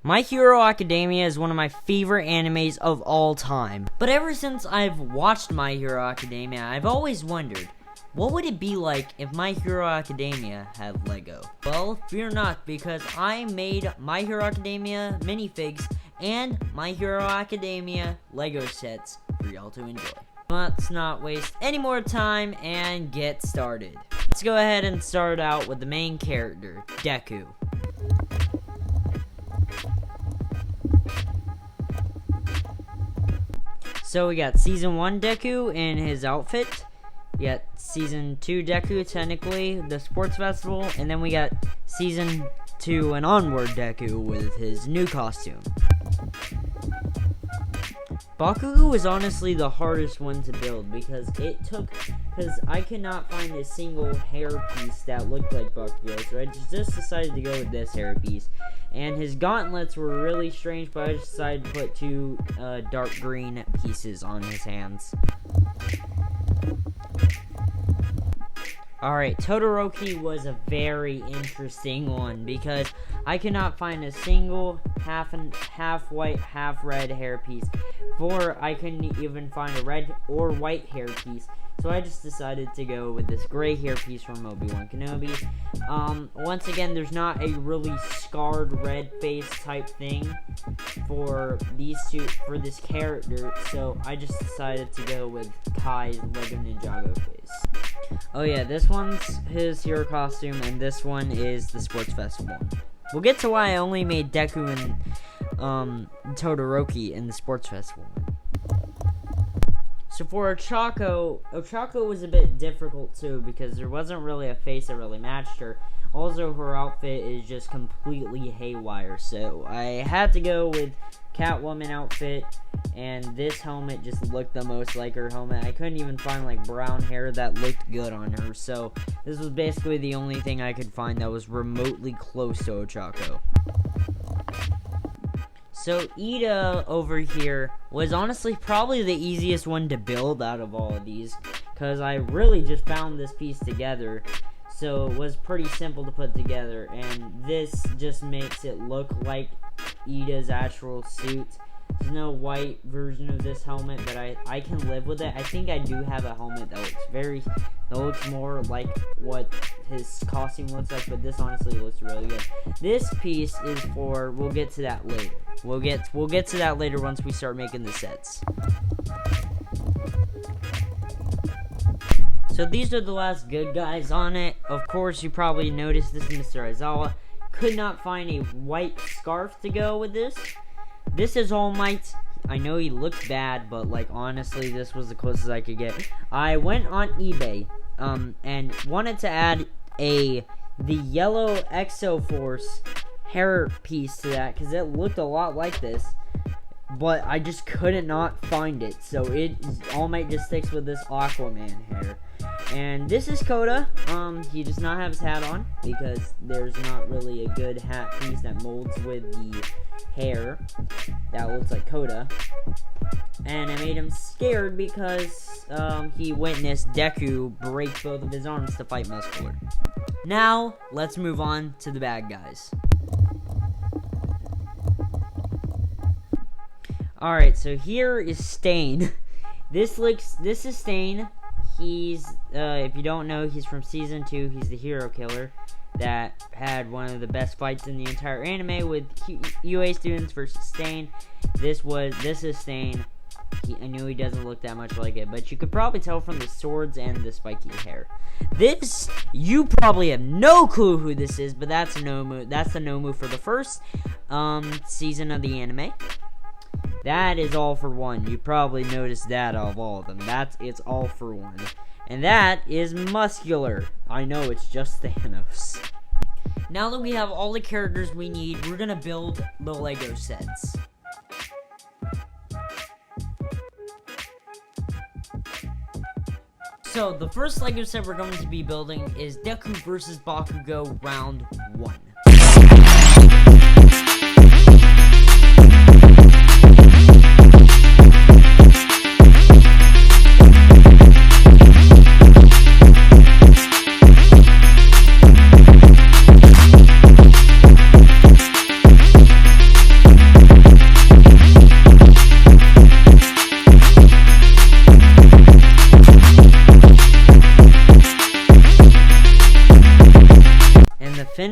My Hero Academia is one of my favorite animes of all time. But ever since I've watched My Hero Academia, I've always wondered, what would it be like if My Hero Academia had Lego? Well, fear not, because I made My Hero Academia minifigs and My Hero Academia Lego sets for y'all to enjoy. Let's not waste any more time and get started. Let's go ahead and start out with the main character, Deku. So we got Season 1 Deku in his outfit. We got Season 2 Deku, technically, the sports festival. And then we got Season 2 and onward Deku with his new costume. Bakugo was honestly the hardest one to build because I could not find a single hair piece that looked like Bakugo, so I just decided to go with this hair piece. And his gauntlets were really strange, but I just decided to put two dark green pieces on his hands. Alright, Todoroki was a very interesting one because I could not find a single half white, half red hair piece, or I couldn't even find a red or white hair piece. So I just decided to go with this gray hair piece from Obi-Wan Kenobi. Once again, there's not a really scarred red face type thing for this character, so I just decided to go with Kai's Lego Ninjago face. Oh yeah, this one's his hero costume, and this one is the sports festival one. We'll get to why I only made Deku and Todoroki in the sports festival one. So for Ochako was a bit difficult too because there wasn't really a face that really matched her. Also, her outfit is just completely haywire, so I had to go with Catwoman outfit, and this helmet just looked the most like her helmet. I couldn't even find like brown hair that looked good on her, so this was basically the only thing I could find that was remotely close to Ochako. So Ida over here was honestly probably the easiest one to build out of all of these, because I really just found this piece together, so it was pretty simple to put together, and this just makes it look like Ida's actual suit. There's no white version of this helmet, but I can live with it. I think I do have a helmet that looks more like what his costume looks like, but this honestly looks really good. This piece is for, we'll get to that later. We'll get to that later once we start making the sets. So these are the last good guys on it. Of course, you probably noticed this is Mr. Aizawa. Could not find a white scarf to go with this. This is All Might. I know he looks bad, but like honestly, this was the closest I could get. I went on eBay and wanted to add the yellow Exoforce hair piece to that because it looked a lot like this, but I just couldn't not find it. So All Might just sticks with this Aquaman hair. And this is Koda. He does not have his hat on because there's not really a good hat piece that molds with the hair that looks like Koda. And I made him scared because he witnessed Deku break both of his arms to fight Muscular. Now, let's move on to the bad guys. Alright, so here is Stain. This is Stain. He's, if you don't know, he's from Season 2. He's the hero killer that had one of the best fights in the entire anime with UA students versus Stain. This is Stain. I knew he doesn't look that much like it, but you could probably tell from the swords and the spiky hair. This, you probably have no clue who this is, but that's Nomu. That's the Nomu for the first season of the anime. That is All For One. You probably noticed that of all of them. It's All For One. And that is Muscular. I know, it's just Thanos. Now that we have all the characters we need, we're gonna build the Lego sets. So, the first Lego set we're going to be building is Deku vs. Bakugo Round 1.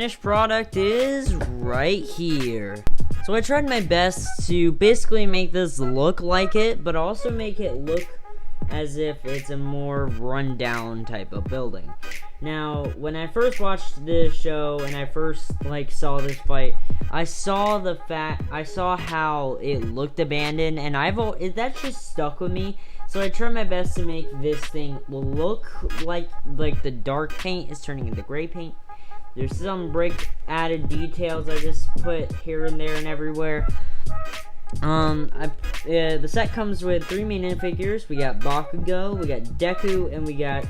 finished product is right here. So I tried my best to basically make this look like it, but also make it look as if it's a more rundown type of building. Now, when I first watched this show and I first saw this fight, I saw how it looked abandoned, and that just stuck with me. So I tried my best to make this thing look like the dark paint is turning into gray paint. There's some brick added details I just put here and there and everywhere. The set comes with 3 main minifigures. We got Bakugo, we got Deku, and we got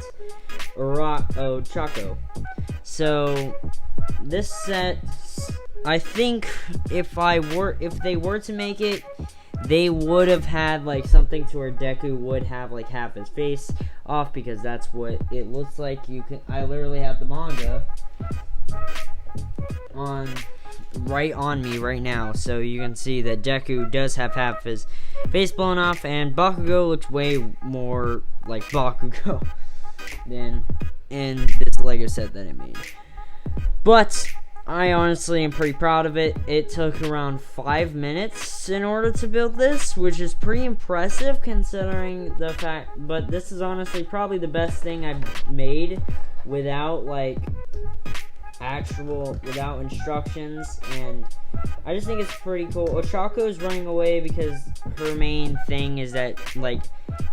Ochako. So this set, I think if they were to make it, they would have had something to where Deku would have half his face off, because that's what it looks like. I literally have the manga right on me right now, so you can see that Deku does have half his face blown off, and Bakugo looks way more like Bakugo than in this Lego set that I made. But I honestly am pretty proud of it. It took around 5 minutes in order to build this, which is pretty impressive considering the fact, but this is honestly probably the best thing I've made without without instructions, and I just think it's pretty cool. Ochako is running away because her main thing is that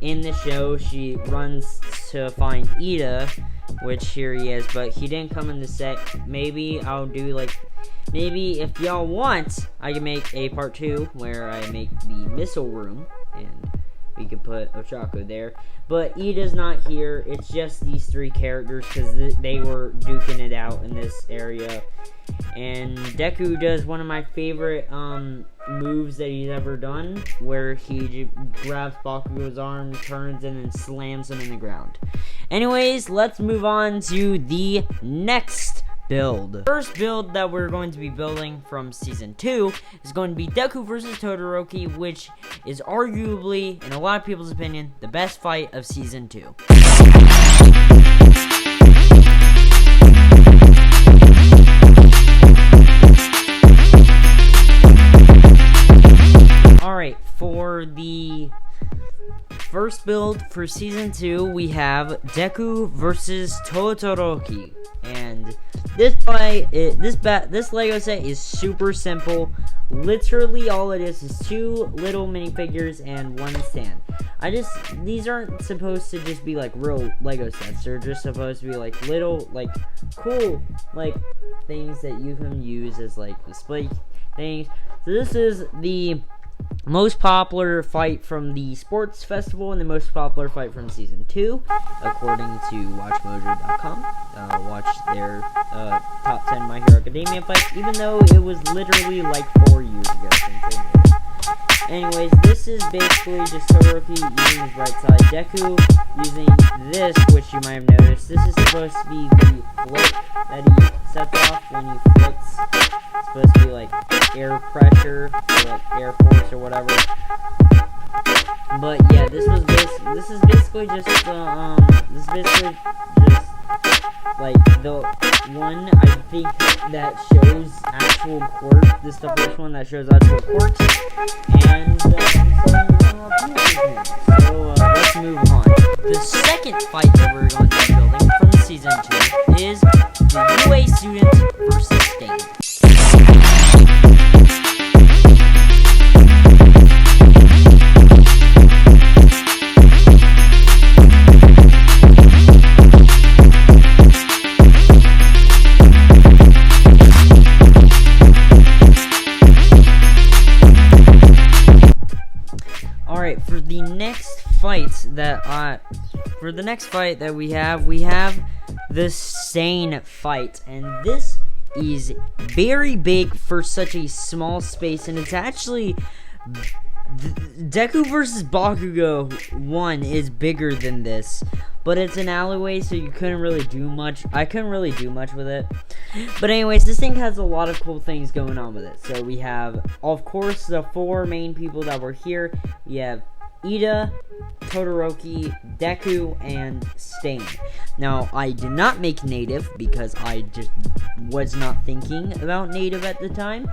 in the show she runs to find Ida, which here he is, but he didn't come in the set. Maybe I'll do maybe if y'all want, I can make a part 2 where I make the missile room and we could put Ochako there. But Ida's not here. It's just these 3 characters because they were duking it out in this area. And Deku does one of my favorite moves that he's ever done, where he grabs Bakugo's arm, turns, and then slams him in the ground. Anyways, let's move on to the next build. First build that we're going to be building from season 2 is going to be Deku versus Todoroki, which is arguably, in a lot of people's opinion, the best fight of season 2. Alright, for the first build for season 2, we have Deku versus Todoroki, and this fight, this Lego set is super simple. Literally all it is 2 little minifigures and 1 stand. These aren't supposed to just be real Lego sets. They're just supposed to be little cool things that you can use as display things. So this is the most popular fight from the sports festival and the most popular fight from season 2, according to WatchMojo.com. Watch their top 10 My Hero Academia fights, even though it was literally 4 years ago since they made it. Anyways, this is basically just Todoroki using his right side, Deku using this, which you might have noticed. This is supposed to be the flick that he sets off when he flicks. It's supposed to be air pressure or air force or whatever. But yeah, this is basically just the one I think that shows actual quirks. This is the first one that shows actual quirks, and so let's move on. The second fight that we're going to be building from season 2 is the UA student versus Stain. For the next fight that we have the Stain fight, and this is very big for such a small space, and it's actually Deku versus Bakugo 1 is bigger than this, but it's an alleyway, so you couldn't really do much. I couldn't really do much with it. But anyways, this thing has a lot of cool things going on with it. So we have, of course, the 4 main people that were here. We have Ida, Todoroki, Deku, and Stain. Now, I did not make native because I just was not thinking about native at the time.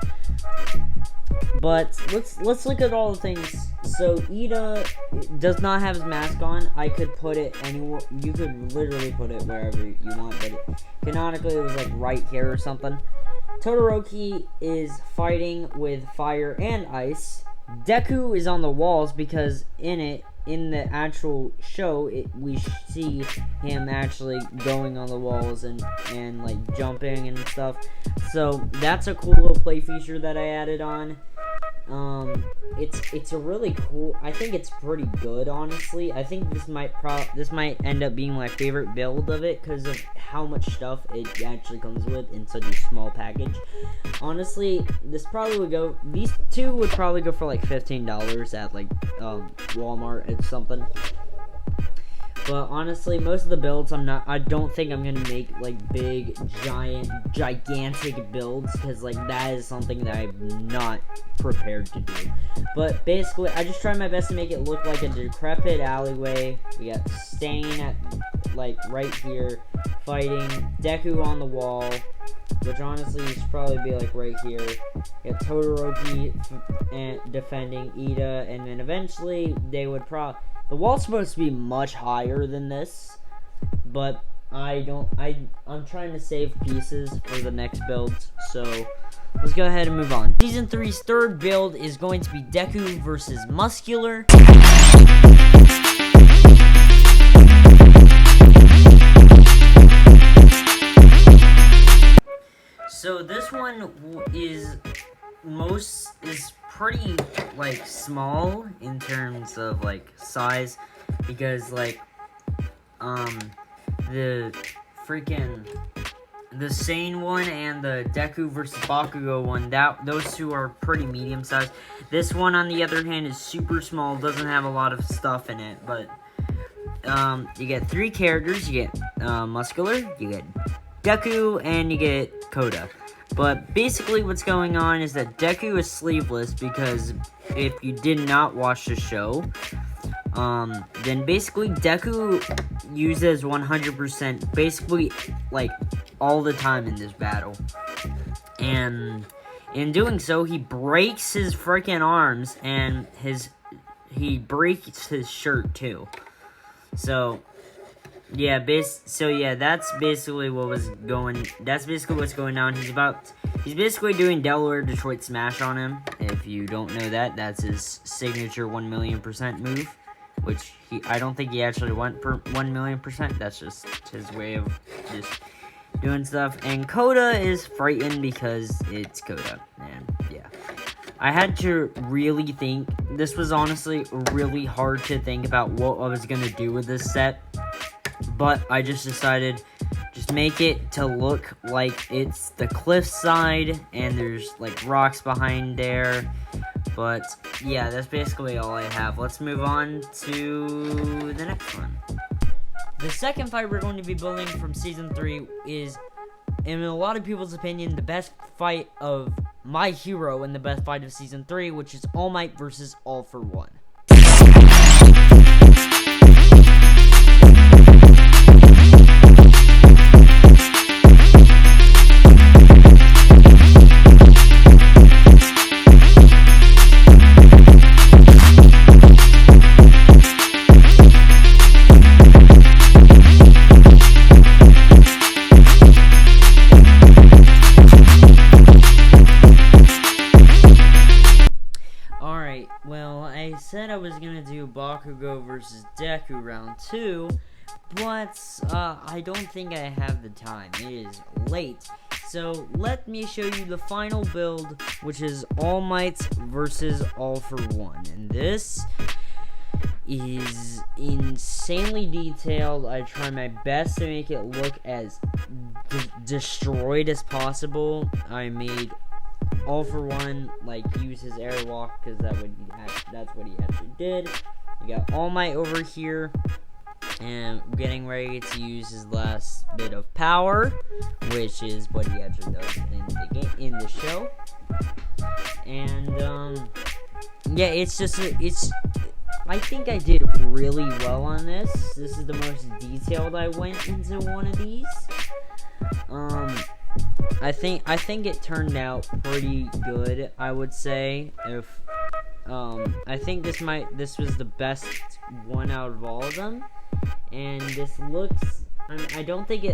But let's look at all the things. So Ida does not have his mask on. I could put it anywhere. You could literally put it wherever you want, but canonically it was like right here or something. Todoroki is fighting with fire and ice. Deku is on the walls because in the actual show, we see him actually going on the walls and like jumping and stuff. So that's a cool little play feature that I added on. It's a really cool. I think it's pretty good, honestly. I think this might end up being my favorite build of it because of how much stuff it actually comes with in such a small package. Honestly, these two would probably go for like $15 at like Walmart or something. But honestly, most of the builds I don't think I'm gonna make like big, gigantic builds because like that is something that I'm not prepared to do. But basically, I just try my best to make it look like a decrepit alleyway. We got Stain at like right here, fighting Deku on the wall, which honestly should probably be like right here. We got Todoroki defending Ida, and then eventually they would the wall's supposed to be much higher than this, but I'm trying to save pieces for the next builds, so let's go ahead and move on. Season 3's third build is going to be Deku versus Muscular. So this one is pretty like small in terms of like size, because like the Sane one and the Deku versus Bakugo one, those two are pretty medium sized. This one on the other hand is super small, doesn't have a lot of stuff in it, but you get 3 characters. You get Muscular, you get Deku, and you get Koda. But basically what's going on is that Deku is sleeveless because if you did not watch the show, then basically Deku uses 100% basically like all the time in this battle. And in doing so, he breaks his freaking arms and he breaks his shirt too. So yeah, that's basically what's going on. He's basically doing Delaware Detroit Smash on him. If you don't know that, that's his signature 1,000,000% move, which I don't think he actually went per 1,000,000%. That's just his way of just doing stuff. And Koda is frightened because it's Koda, and yeah. I had to really think. This was honestly really hard to think about what I was gonna do with this set. But I just decided, just make it to look like it's the cliffside and there's like rocks behind there. But yeah, that's basically all I have. Let's move on to the next one. The second fight we're going to be building from Season 3 is, in a lot of people's opinion, the best fight of my hero and the best fight of Season 3, which is All Might versus All For One. I said I was gonna do Bakugo versus Deku round 2, but I don't think I have the time. It is late. So let me show you the final build, which is All Might versus All For One. And this is insanely detailed. I try my best to make it look as destroyed as possible. I made All For One like use his airwalk because that's what he actually did. You got All Might over here, and getting ready to use his last bit of power, which is what he actually does in the show. And yeah, I think I did really well on this. This is the most detailed I went into one of these. I think it turned out pretty good, I would say. If I think this was the best one out of all of them. And this looks, I think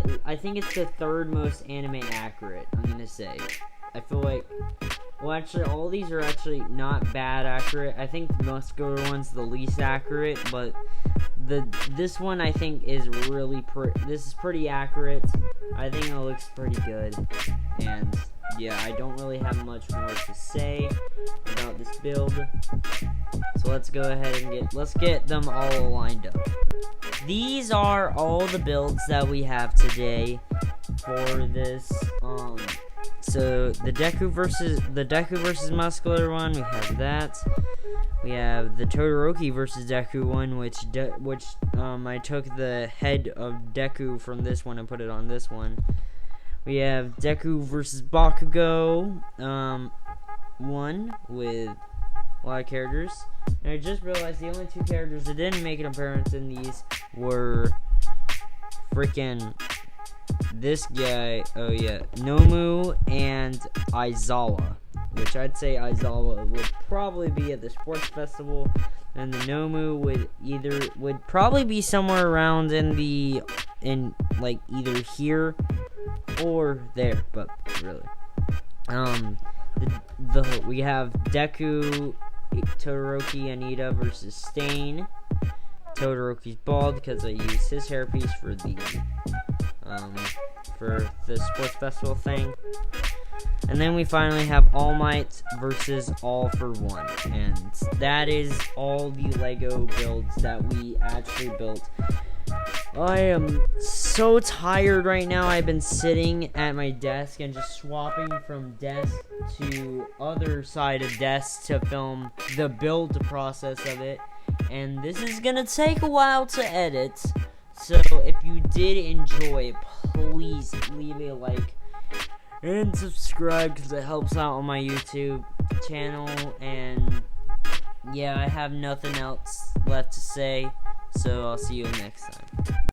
it's the third most anime accurate, I'm gonna say. I feel like, well, actually, all these are actually not bad accurate. I think the muscular one's the least accurate, but this one I think is really this is pretty accurate. I think it looks pretty good, and yeah, I don't really have much more to say about this build. So let's go ahead and let's get them all lined up. These are all the builds that we have today for this. So the Deku versus muscular one, we have that. We have the Todoroki versus Deku one, which I took the head of Deku from this one and put it on this one. We have Deku versus Bakugo, one with a lot of characters. And I just realized the only two characters that didn't make an appearance in these were freaking this guy, oh yeah, Nomu and Aizawa, which I'd say Aizawa would probably be at the sports festival, and the Nomu would probably be somewhere around like either here or there, but really, we have Deku, Todoroki, Anita versus Stain. Todoroki's bald because I used his hairpiece for the sports festival thing. And then we finally have All Might versus All for One, and that is all the Lego builds that we actually built. I am so tired right now. I've been sitting at my desk and just swapping from desk to other side of desk to film the build process of it, and this is gonna take a while to edit. So if you did enjoy, please leave a like and subscribe because it helps out on my YouTube channel. And yeah, I have nothing else left to say, so I'll see you next time.